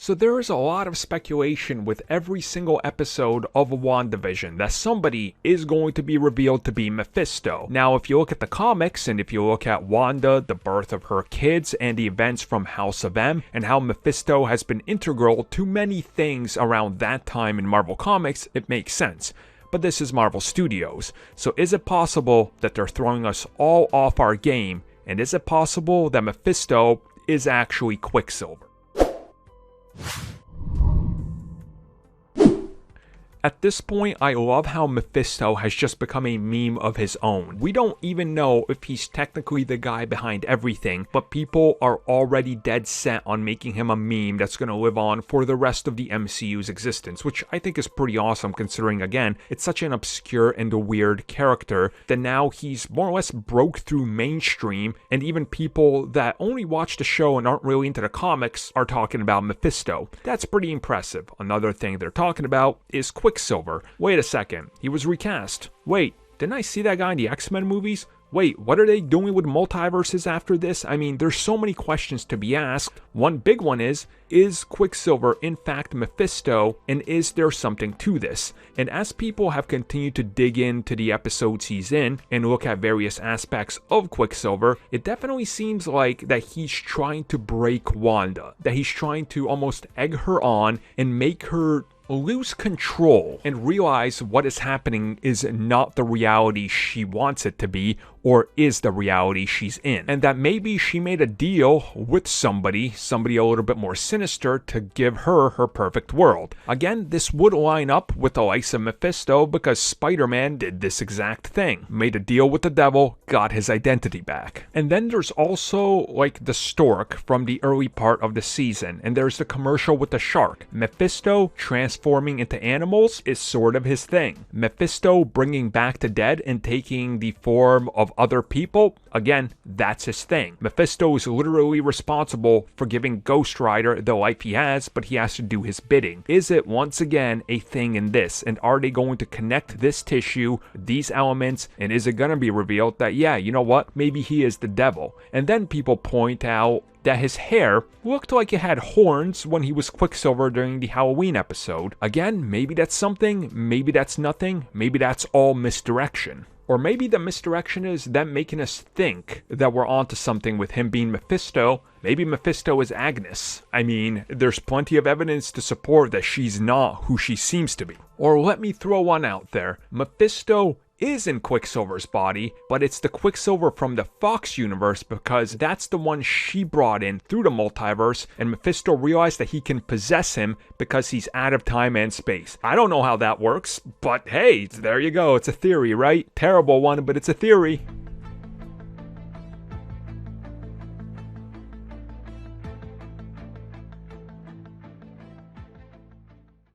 So there is a lot of speculation with every single episode of WandaVision that somebody is going to be revealed to be Mephisto. Now, if you look at the comics and if you look at Wanda, the birth of her kids, and the events from House of M, and how Mephisto has been integral to many things around that time in Marvel Comics, it makes sense. But this is Marvel Studios, so is it possible that they're throwing us all off our game, and is it possible that Mephisto is actually Quicksilver? At this point, I love how Mephisto has just become a meme of his own. We don't even know if he's technically the guy behind everything, but people are already dead set on making him a meme that's going to live on for the rest of the MCU's existence, which I think is pretty awesome considering, again, it's such an obscure and a weird character that now he's more or less broke through mainstream, and even people that only watch the show and aren't really into the comics are talking about Mephisto. That's pretty impressive. Another thing they're talking about is Quicksilver. Wait a second, he was recast. Wait, didn't I see that guy in the X-Men movies? Wait, what are they doing with multiverses after this? I mean, there's so many questions to be asked. One big one is Quicksilver in fact Mephisto, and is there something to this? And as people have continued to dig into the episodes he's in and look at various aspects of Quicksilver, it definitely seems like that he's trying to break Wanda, that he's trying to almost egg her on and make her lose control and realize what is happening is not the reality she wants it to be, or is the reality she's in. And that maybe she made a deal with somebody a little bit more sinister to give her her perfect world. Again, this would line up with the likes of Mephisto because Spider-Man did this exact thing. Made a deal with the devil, got his identity back. And then there's also like the stork from the early part of the season, and there's the commercial with the shark. Mephisto transforming into animals is sort of his thing. Mephisto bringing back the dead and taking the form of other people, again, that's his thing. Mephisto is literally responsible for giving Ghost Rider the life he has, but he has to do his bidding. Is it once again a thing in this? And are they going to connect this tissue, these elements, and is it going to be revealed that, yeah, you know what, maybe he is the devil? And then people point out that his hair looked like it had horns when he was Quicksilver during the Halloween episode. Again, maybe that's something, maybe that's nothing, maybe that's all misdirection. Or maybe the misdirection is them making us think that we're onto something with him being Mephisto. Maybe Mephisto is Agnes. I mean, there's plenty of evidence to support that she's not who she seems to be. Or let me throw one out there. Mephisto is in Quicksilver's body, but it's the Quicksilver from the Fox universe because that's the one she brought in through the multiverse, and Mephisto realized that he can possess him because he's out of time and space. I don't know how that works, but hey, there you go. It's a theory, right? Terrible one, but it's a theory.